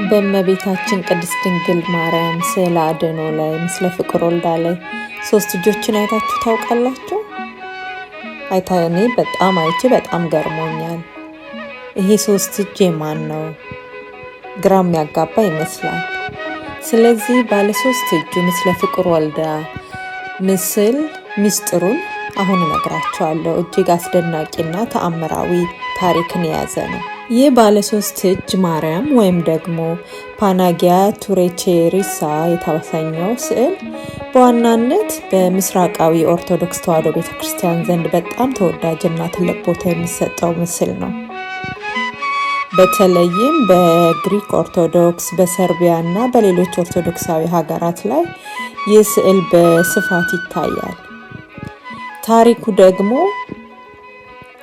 በእመቤታችን ቅድስት ድንግል ማርያም ስዕለ አድኅኖ ላይ ምስለ ፍቁር ወልዳ ላይ 3 እጆችን አይታችሁ ታውቃላችሁ? እኔ በጣም አይቼ በጣም ገርሞኛል። ይሄ 3 እጅ የማን ነው? ግራ የሚያጋባ ይመስላል። ስለዚህ ባለ 3 እጁ ምስለ ፍቁር ወልዳ ምስል ሚስጥሩን አሁን እነግራችኋለሁ። እጅግ አስደናቂና ተአምራዊ ታሪክን የያዘ ነው። ይህ ባለ 3 እጅ ማርያም ወይም ደግሞ ፓናጊያ ቱሬቼሪሳ የተሰኘው ስዕል በዋናነት በምስራቃዊ ኦርቶዶክስ ተዋሕዶ ቤተክርስቲያን ዘንድ በጣም ተወዳጅና ትልቅ ቦታ የሚሰጠው ምስል ነው። በተለይም በግሪክ ኦርቶዶክስ፣ በሰርቢያ እና በሌሎች ኦርቶዶክሳዊ ሀገራት ላይ ይህ ስዕል በስፋት ይታያል። ታሪኩ ደግሞ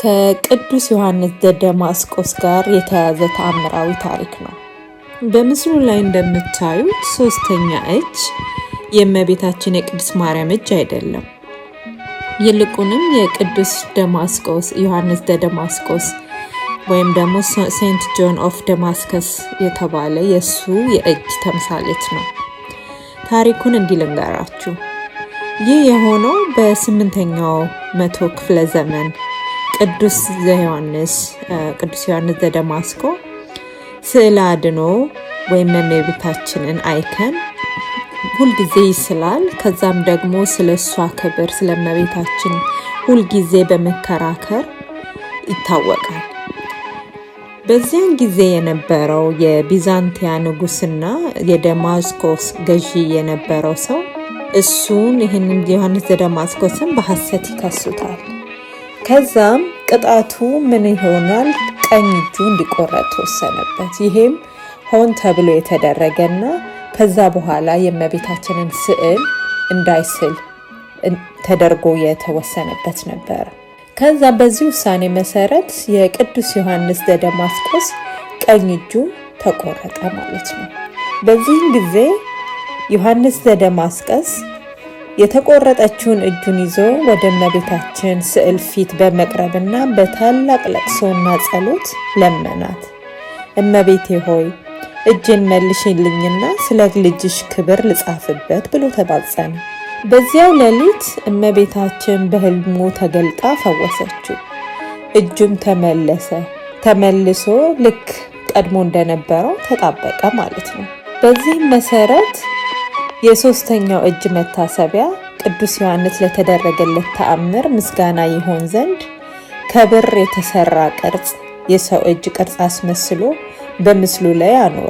ከቅዱስ ዮሐንስ ዘደማስቆስ ጋር የተያዘ ተአምራዊ ታሪክ ነው። በምስሉ ላይ እንደምታዩት 3ኛ እጅ የእመቤታችን የቅድስት ማርያም እጅ አይደለም። ይልቁንም የቅዱስ ደማስቆስ ዮሐንስ ዘደማስቆስ ወይም ደግሞ ሴንት ጆን ኦፍ ደማስከስ የተባለ የሱ የእጅ ተምሳሌት ነው። ታሪኩን እንዲህ ልንገራችሁ። ይህ የሆነው በ8ኛው መቶ ክፍለ ዘመን ቅዱስ ዮሐንስ ዘደማስቆ ስዕለ አድኅኖ ወይም የእመቤታችንን አይከን ሁልጊዜ ይስላል። ከዛም ደግሞ ስለ እሷ ክብር ስለ እመቤታችን ሁልጊዜ በመከራከር ይታወቃል። በዚያን ጊዜ የነበረው የቢዛንቲያ ንጉስና የደማስቆስ ገዢ የነበረው ሰው እሱን ይህንን ዮሐንስ ዘደማስቆስን በሐሰት ይከሱታል። ከዛም ቅጣቱ ምን ይሆናል? ቀኝ እጁ እንዲቆረጥ ተወሰነበት። ይሄም ሆን ተብሎ የተደረገና ከዛ በኋላ የእመቤታችንን ስዕል እንዳይስል ተደርጎ የተወሰነበት ነበር። ከዛ በዚህ ውሳኔ መሰረት የቅዱስ ዮሐንስ ዘደማስቆስ ቀኝ እጁ ተቆረጠ ማለት ነው። በዚህም ጊዜ ዮሐንስ ዘደማስቆስ የተቆረጠችውን እጁን ይዞ ወደ እመቤታችን ስዕል ፊት በመቅረብና በታላቅ ለቅሶና ጸሎት ለመናት። እመቤቴ ሆይ እጅን መልሽልኝና ስለ ልጅሽ ክብር ልጻፍበት ብሎ ተማጸነ። በዚያው ሌሊት እመቤታችን በሕልሙ ተገልጣ ፈወሰችው። እጁም ተመልሶ ልክ ቀድሞ እንደነበረው ተጣበቀ ማለት ነው። በዚህም መሰረት የ3ኛው እጅ መታሰቢያ ቅዱስ ዮሐንስ ለተደረገለት ተአምር ምስጋና ይሆን ዘንድ ከብር የተሰራ ቅርጽ የሰው እጅ ቅርጽ አስመስሎ በምስሉ ላይ አኖረ።